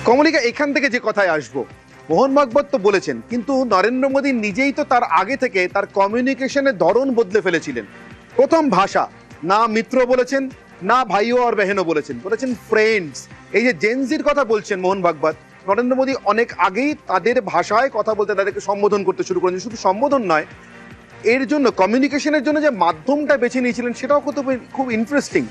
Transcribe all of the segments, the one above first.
কমলিকা, এখান থেকে যে কথায় আসবো, মোহন ভাগবত তো বলেছেন, কিন্তু নরেন্দ্র মোদী নিজেই তো তার আগে থেকে তার কমিউনিকেশনের ধরন বদলে ফেলেছিলেন। প্রথম ভাষা, না মিত্র বলেছেন, না ভাইও আর বেহেনও বলেছেন, বলেছেন ফ্রেন্ডস। এই যে জেনজির কথা বলছেন মোহন ভাগবত, নরেন্দ্র মোদী অনেক আগেই তাদের ভাষায় কথা বলতে, তাদেরকে সম্বোধন করতে শুরু করেছেন। শুধু সম্বোধন নয়, এর জন্য কমিউনিকেশনের জন্য যে মাধ্যমটা বেছে নিয়েছিলেন সেটাও খুব ইন্টারেস্টিং।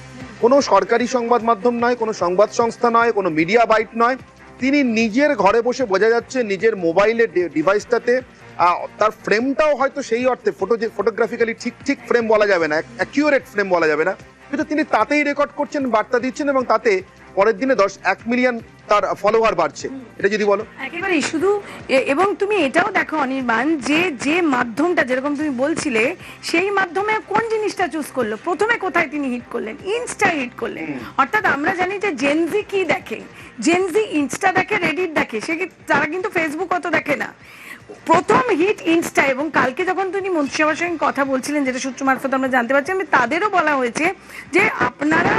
কোনো সরকারি সংবাদ মাধ্যম নয়, কোনো সংবাদ সংস্থা নয়, কোনো মিডিয়া বাইট নয়, তিনি নিজের ঘরে বসে, বোঝা যাচ্ছে নিজের মোবাইলের ডিভাইসটাতে, তার ফ্রেমটাও হয়তো সেই অর্থে ফটোগ্রাফিক্যালি ঠিক ফ্রেম বলা যাবে না, অ্যাকিউরেট ফ্রেম বলা যাবে না, কিন্তু তিনি তাতেই রেকর্ড করছেন, বার্তা দিচ্ছেন, এবং তাতে পরের দিনে 1 মিলিয়ন তার ফলোয়ার বাড়ছে। এটা যদি বলো একেবারেই শুধু। এবং তুমি এটাও দেখো অনির্বাণ, যে মাধ্যমটা যেরকম তুমি বলছিলে, সেই মাধ্যমে কোন জিনিসটা চুজ করলো, প্রথমে কোথায় তিনি হিট করলেন, ইনস্টা হিট করলেন। অর্থাৎ আমরা জানি যে জেনজি কি দেখে, জেনজি ইনস্টা দেখে, রেডিট দেখে, তারা কিন্তু ফেসবুক অত দেখে না। প্রথম হিট ইনস্টা। এবং কালকে যখন তিনি মন্ত্রিসভার সঙ্গে কথা বলছিলেন, যেটা সূত্র মারফত আমরা জানতে পারছি, তাদেরও বলা হয়েছে যে আপনারা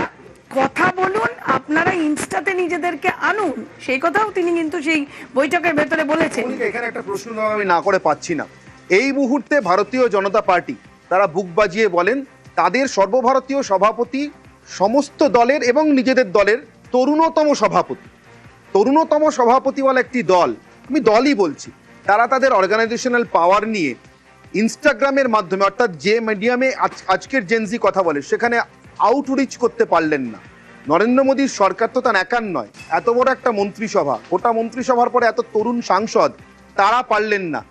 কথা বলুন, আপনারা ইনস্টাতে নিজেদেরকে আনুন, সেই কথাও তিনি কিন্তু সেই বৈঠকের ভেতরে বলেছেন। এখানে একটা প্রশ্ন আমি না করে পাচ্ছি না। এই মুহূর্তে ভারতীয় জনতা পার্টি তারা বুক বাজিয়ে বলেন তাদের সর্বভারতীয় সভাপতি সমস্ত দলের এবং নিজেদের দলের তরুণতম সভাপতি বলে একটি দল, আমি দলই বলছি, তারা তাদের অর্গানাইজেশনাল পাওয়ার নিয়ে ইনস্টাগ্রামের মাধ্যমে, অর্থাৎ যে মিডিয়ামে আজকের জেনজি কথা বলে, সেখানে আউটরিচ করতে পারলেন না। নরেন্দ্র মোদীর সরকার তো তার একার নয়, এত বড় একটা মন্ত্রিসভা, গোটা মন্ত্রিসভার পরে এত তরুণ সাংসদ, তারা পারলেন না।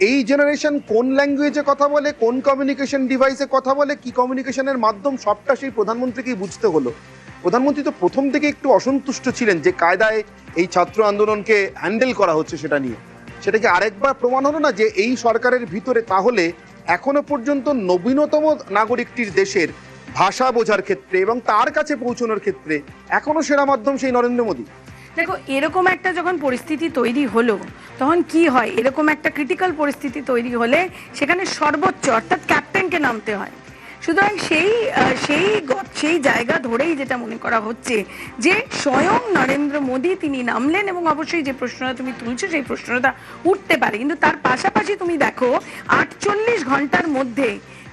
এই জেনারেশন কোন ল্যাঙ্গুয়েজে কথা বলে, কোন কমিউনিকেশন ডিভাইসে কথা বলে, কি কমিউনিকেশনের মাধ্যম, সবটা সেই প্রধানমন্ত্রীকেই বুঝতে হলো। প্রধানমন্ত্রী তো প্রথম থেকে একটু অসন্তুষ্ট ছিলেন যে কায়দায় এই ছাত্র আন্দোলনকে হ্যান্ডেল করা হচ্ছে সেটা নিয়ে। সেটাকে আরেকবার প্রমাণ হলো না যে এই সরকারের ভিতরে তাহলে এখনো পর্যন্ত নবীনতম নাগরিকটির দেশের ভাষা বোঝার ক্ষেত্রে এবং তার কাছে পৌঁছানোর ক্ষেত্রে এখনো সেরা মাধ্যম সেই নরেন্দ্র মোদী। দেখো, এরকম একটা যখন পরিস্থিতি তৈরি হলো, তখন কি হয়, এরকম একটা ক্রিটিক্যাল পরিস্থিতি তৈরি হলে সেখানে সর্বোচ্চ অর্থাৎ ক্যাপ্টেনকে নামতে হয়। সুতরাং সেই জায়গা ধরেই যেটা মনে করা হচ্ছে যে স্বয়ং নরেন্দ্র মোদী তিনি নামলেন, এবং অবশ্যই যে প্রশ্নটা তুমি তুলছো সেই প্রশ্নটা উঠতে পারে, কিন্তু তার পাশাপাশি তুমি দেখো 48 ঘন্টার মধ্যে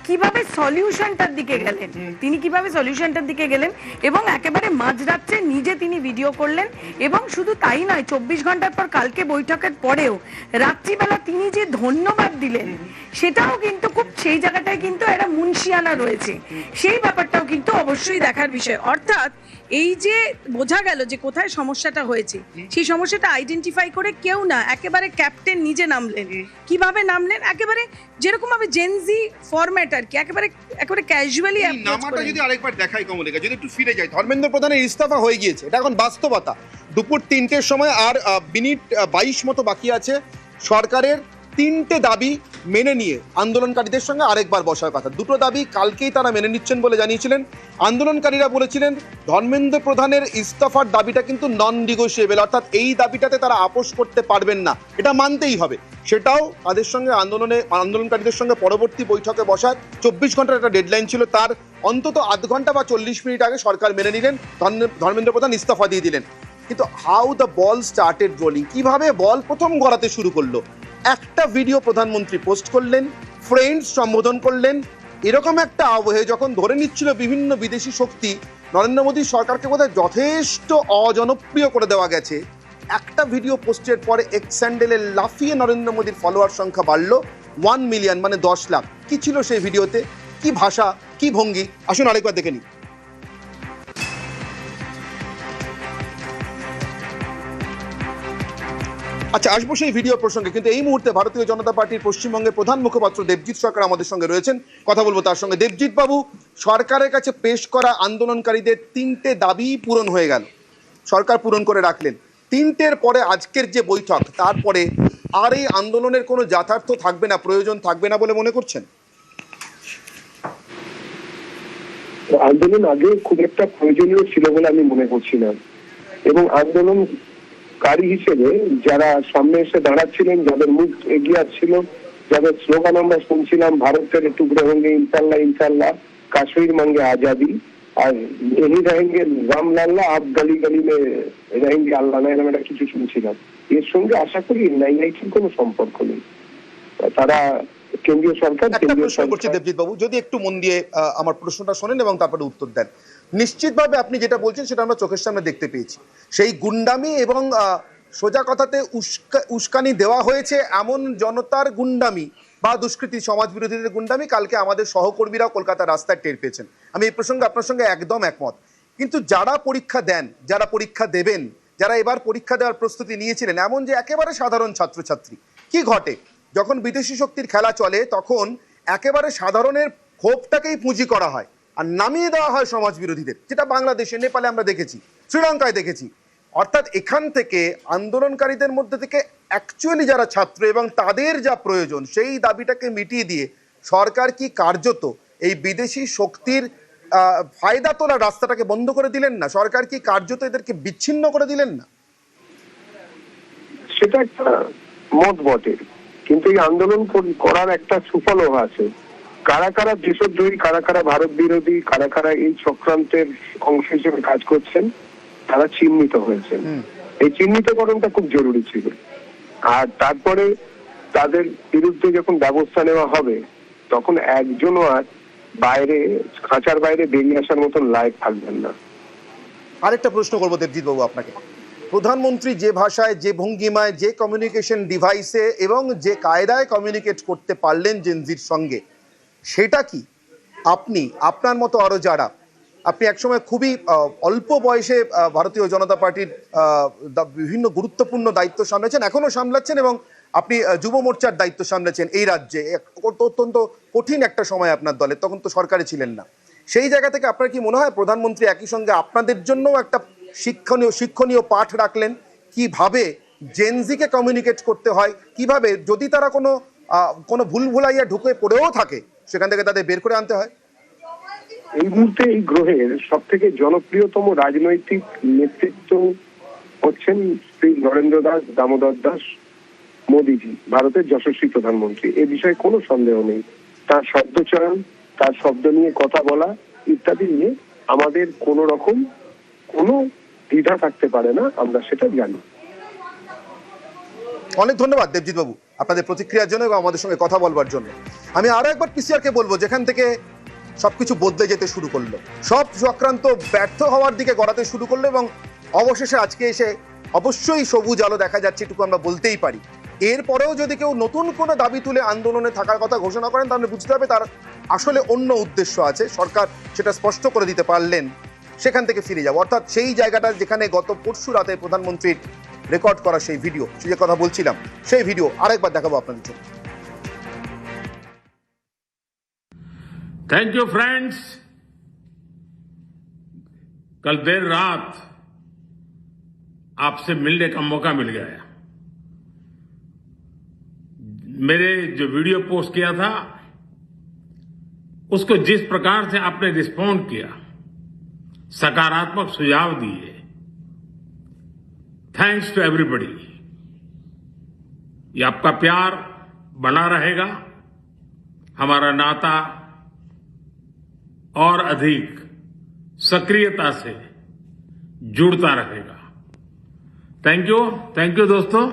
কিভাবে সলিউশনটার দিকে গেলেন, তিনি কিভাবে সলিউশনটার দিকে গেলেন, এবং একেবারে মাঝরাত্রে নিজে তিনি ভিডিও করলেন। এবং শুধু তাই নয়, 24 ঘন্টার পর কালকে বৈঠকের পরেও রাত্রিবেলা তিনি যে ধন্যবাদ দিলেন, সেটাও কিন্তু খুব, সেই জায়গাটায় কিন্তু একটা মুন্সিয়ানা রয়েছে, সেই ব্যাপারটাও কিন্তু অবশ্যই দেখার বিষয়। অর্থাৎ এই যে বোঝা গেল যে কোথায় সমস্যাটা হয়েছে, সেই সমস্যাটা আইডেন্টিফাই করে কেউ না, একেবারে ক্যাপ্টেন নিজে নামলেন। কিভাবে নামলেন, একেবারে যেরকম ভাবে জেনজি ফরম্যাট আর কি, একেবারে ক্যাজুয়ালি। নামাটা যদি আরেকবার দেখাই কমলিকা, যদি একটু ফিরে যাই, ধর্মেন্দ্র প্রধানের ইস্তফা হয়ে গিয়েছে, এটা এখন বাস্তবতা। দুপুর 3টের সময় আর মিনিট 22 মতো বাকি আছে। সরকারের 3টে দাবি মেনে নিয়ে আন্দোলনকারীদের সঙ্গে আরেকবার বসার কথা। 2টো দাবি কালকেই তারা মেনে নিচ্ছেন বলে জানিয়েছিলেন। আন্দোলনকারীরা বলেছিলেন ধর্মেন্দ্র প্রধানের ইস্তফার দাবিটা কিন্তু নন নিগোশিয়েবল, অর্থাৎ এই দাবিটাতে তারা আপোষ করতে পারবেন না, এটা মানতেই হবে। সেটাও তাদের সঙ্গে আন্দোলনকারীদের সঙ্গে পরবর্তী বৈঠকে বসার 24 ঘন্টার একটা ডেডলাইন ছিল, তার অন্তত আধ ঘন্টা বা 40 মিনিট আগে সরকার মেনে নিলেন, ধর্মেন্দ্র প্রধান ইস্তফা দিয়ে দিলেন। কিন্তু how the ball started rolling, কিভাবে বল প্রথম গড়াতে শুরু করলো, একটা ভিডিও প্রধানমন্ত্রী পোস্ট করলেন, ফ্রেন্ডস সম্বোধন করলেন, এরকম একটা আবহে যখন ধরে নিচ্ছিল বিভিন্ন বিদেশি শক্তি নরেন্দ্র মোদীর সরকারকে বোধহয় যথেষ্ট অজনপ্রিয় করে দেওয়া গেছে, একটা ভিডিও পোস্টের পরে এক্স স্যান্ডেলে লাফিয়ে নরেন্দ্র মোদীর ফলোয়ার সংখ্যা বাড়লো 1 মিলিয়ন, মানে 10 লাখ। কি ছিল সেই ভিডিওতে, কি ভাষা, কি ভঙ্গি, আসুন আরেকবার দেখে নিই। আচ্ছা, আসবো সেই ভিডিও প্রসঙ্গে, কিন্তু এই মুহূর্তে ভারতীয় জনতা পার্টির পশ্চিমবঙ্গের প্রধান মুখপাত্র দেবজিৎ সরকার আমাদের সঙ্গে রয়েছেন, কথা বলবো তার সঙ্গে। দেবজিৎ বাবু, সরকারের কাছে পেশ করা আন্দোলনকারীদের 3টে দাবি পূরণ হয়ে গেল, সরকার পূরণ করে রাখলেন। 3টের পরে আজকের যে বৈঠক, তারপরে আর এই আন্দোলনের কোনো যথার্থ থাকবে না, প্রয়োজন থাকবে না বলে মনে করছেন? আন্দোলন আগে খুব একটা প্রয়োজনীয় ছিল বলে আমি মনে করছি না, এবং আন্দোলনকারী হিসেবে যারা সামনে এসে দাঁড়াচ্ছিলেন, যাদের মুখ এগিয়ে আসছিল, যাদের স্লোগান আমরা শুনছিলাম, ভারতের টুকরো হোঙ্গে ইনশাল্লাহ ইনশাল্লাহ, কাশ্মীর মাঙ্গে আজাদি, আর यही रहेंगे রাম লাল্লা আপ গলি গলি মে रहेंगे আল্লাহ না, এরকম একটা কিছু শুনছিলাম। এর সঙ্গে আশা করি নাইনটির কোনো সম্পর্ক নেই। তারা কেন্দ্রীয় সরকার একটা প্রশ্ন করছি দেবজিৎ বাবু, যদি একটু মন দিয়ে আমার প্রশ্নটা শোনেন এবং তারপরে উত্তর দেন। নিশ্চিতভাবে আপনি যেটা বলছেন সেটা আমরা চোখের সামনে দেখতে পেয়েছি। সেই গুন্ডামি এবং সোজা কথাতে উস্কানি দেওয়া হয়েছে এমন জনতার গুন্ডামি বা দুষ্কৃতী সমাজ বিরোধীদের গুন্ডামি কালকে আমাদের সহকর্মীরাও কলকাতার রাস্তায় টের পেয়েছেন। আমি এই প্রসঙ্গে আপনার সঙ্গে একদম একমত। কিন্তু যারা পরীক্ষা দেন, যারা পরীক্ষা দেবেন, যারা এবার পরীক্ষা দেওয়ার প্রস্তুতি নিয়েছিলেন, এমন যে একেবারে সাধারণ ছাত্রছাত্রী, কি ঘটে যখন বিদেশি শক্তির খেলা চলে তখন একেবারে সাধারণের ক্ষোভটাকেই পুঁজি করা হয় আর নামিয়ে দেওয়া হয় সমাজ বিরোধীদের, যেটা বাংলাদেশে, নেপালে আমরা দেখেছি, শ্রীলঙ্কায় দেখেছি। অর্থাৎ এখান থেকে আন্দোলনকারীদের মধ্যে থেকে অ্যাকচুয়ালি যারা ছাত্র এবং তাদের যা প্রয়োজন সেই দাবিটাকে মিটিয়ে দিয়ে সরকার কি কার্যত এই বিদেশি শক্তির ফায়দা তোলার রাস্তাটাকে বন্ধ করে দিলেন না? সরকার কি কার্যত এদেরকে বিচ্ছিন্ন করে দিলেন না? সেটা একটা মত বটে, কিন্তু এই আন্দোলন করার একটা সুফলও আছে। কারা কারা দেশদ্রোহী, কারা কারা ভারত বিরোধী, কারা কারা এই চক্রান্তের অংশ হিসেবে কাজ করছেন, তারা চিহ্নিত হয়েছেন। এই চিহ্নিতকরণটা খুব জরুরি ছিল। আর তারপরে তাদের বিরুদ্ধে যখন ব্যবস্থা নেওয়া হবে তখন একজনও আর বাইরে, খাঁচার বাইরে বেরিয়ে আসার মতন লায়ক থাকবেন না। আরেকটা প্রশ্ন করবো দেবজিৎ বাবু আপনাকে। প্রধানমন্ত্রী যে ভাষায়, যে ভঙ্গিমায়, যে কমিউনিকেশন ডিভাইসে এবং যে কায়দায় কমিউনিকেট করতে পারলেন জেনজির সঙ্গে, সেটা কি আপনি, আপনার মতো আরো যারা, আপনি একসময় খুবই অল্প বয়সে ভারতীয় জনতা পার্টির বিভিন্ন গুরুত্বপূর্ণ দায়িত্ব সামলেছেন, এখনো সামলাচ্ছেন, এবং আপনি যুব মোর্চার দায়িত্ব সামলেছেন এই রাজ্যে, অত্যন্ত কঠিন একটা সময় আপনার দলের, তখন তো সরকারে ছিলেন না। সেই জায়গা থেকে আপনার কি মনে হয় প্রধানমন্ত্রী একই সঙ্গে আপনাদের জন্যও একটা শিক্ষণীয় পাঠ রাখলেন, কিভাবে জেনজিকে কমিউনিকেট করতে হয়, কিভাবে যদি তারা কোনো ভুল ভুলাইয়া ঢুকে পড়েও থাকে সেখান থেকে তাদের বের করে আনতে হয়? এই মুহূর্তে এই গ্রহের সব থেকে জনপ্রিয়তম রাজনৈতিক নেতৃত্ব হচ্ছেন শ্রী নরেন্দ্র দাস দামোদর দাস মোদীজি, ভারতের যশস্বী প্রধানমন্ত্রী। এ বিষয়ে কোনো সন্দেহ নেই। তার শব্দচয়ন, তার শব্দ নিয়ে কথা বলা ইত্যাদি নিয়ে আমাদের কোনো রকম কোনো দ্বিধা থাকতে পারে না, আমরা সেটা জানি। অনেক ধন্যবাদ দেবজিৎ বাবু আপনাদের প্রতিক্রিয়ার জন্য এবং আমাদের সঙ্গে কথা বলবার জন্য। আমি আরো একবার পিসিআরকে বলবো, যেখান থেকে সবকিছু বদলে যেতে শুরু করলো, সব চক্রান্ত ব্যর্থ হওয়ার দিকে গড়াতে শুরু করলো এবং অবশেষে আজকে এসে অবশ্যই সবুজ আলো দেখা যাচ্ছে, এটুকু আমরা বলতেই পারি। এরপরেও যদি কেউ নতুন কোনো দাবি তুলে আন্দোলনে থাকার কথা ঘোষণা করেন তাহলে বুঝতে হবে তার আসলে অন্য উদ্দেশ্য আছে। সরকার সেটা স্পষ্ট করে দিতে পারলেন, সেখান থেকে ফিরে যাবো। অর্থাৎ সেই জায়গাটা যেখানে গত পরশু রাতে প্রধানমন্ত্রীর রেকর্ড করা সেই ভিডিও, যে কথা বলছিলাম, সেই ভিডিও আরেকবার দেখাবো আপনাদের জন্য। Thank you friends. कल देर रात आपसे मिलने का मौका मिल गया। मेरे जो वीडियो पोस्ट किया था उसको जिस प्रकार से आपने रिस्पॉन्ड किया, सकारात्मक सुझाव दिए, थैंक्स टू एवरीबॉडी। ये आपका प्यार बना रहेगा, हमारा नाता और अधिक सक्रियता से जुड़ता रहेगा। थैंक यू दोस्तों।